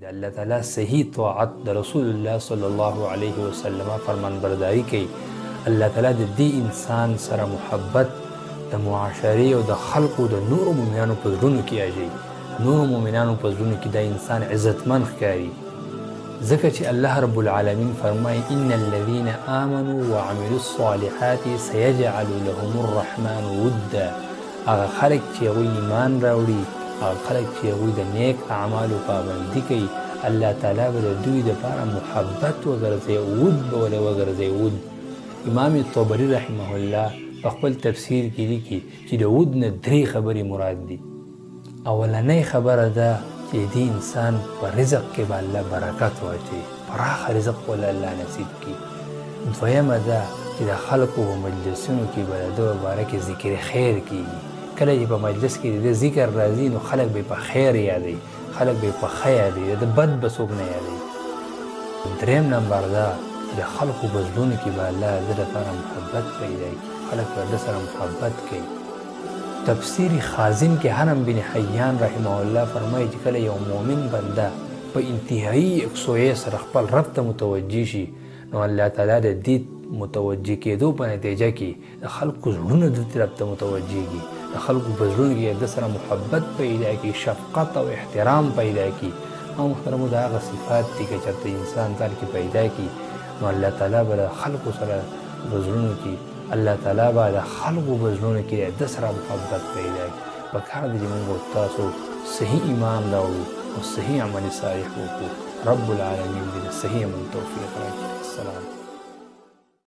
د الله تعالی صحیح طاعت د رسول الله صلی الله علیه وسلم فرمان برداری کوي. الله تعالی د دې انسان سره محبت د معاشرې او د خلقو د نورو مؤمنانو په زړونو کې اچوي. نورو مؤمنانو په زړونو کې د انسان عزتمن ښکاري، ځکه چې الله رب العالمین فرمایي ان الذين آمنوا وعملوا الصالحات سيجعل لهم الرحمن ودا. هغه خلک چې هغوی ایمان راوړي، هغه خلک چې هغوی د نیک اعمالو پابندي کوي، الله تعالی به د دوی دپاره محبت وګرځوي، ود به ورله وګرځوي. ود امام طبري رحمه الله په خپل تفسیر کې لیکي چې د ود نه درې خبرې مراد دي. اولنۍ خبره ده چې دې انسان په رزق کې به الله برکت واچوي، پراخه رزق به الله نصیب کړي. دویمه ده چې د خلکو په مجلسونو کې به د ده باره کې ذکر خیر کېږي. کله چې په مجلس کې د ذکر راځي نو خلک به په خیر یادوي، خلک به په ښه یادوي، د بد به څوک نه یادوي. دریم نمبر ده د خلکو په زړونو کې به الله د ده لپاره محبت پیدا کړي، خلک به د سره محبت کوي. تفسیر خازن کې حرم بن حیان رحمه الله فرمایي چې کله یو مؤمن بنده په انتهایی یکسویۍ سره خپل رب ته متوجه شي نو الله تعالی د دې متوجه کېدو په نتیجه کې د خلکو زړونه د طرف ته متوجه کړي، د خلکو په زړونو کې د سره محبت پیدا کړي، شفقت او احترام پیدا کړي. او محترمو د هغه صفات دي که چېرته انسان ځان کې پیدا کړي نو الله تعالی به د خلکو سره په زړونو کې الله تعالی به د خلکو په زړونو کې د سره محبت پیدا کړي. پکار دی چې موږ تاسو صحیح ایمان راوړو او صحیح عمل صالح وکړو. رب العالمین دې د صحیح عمل توفیق راکړي. السلام.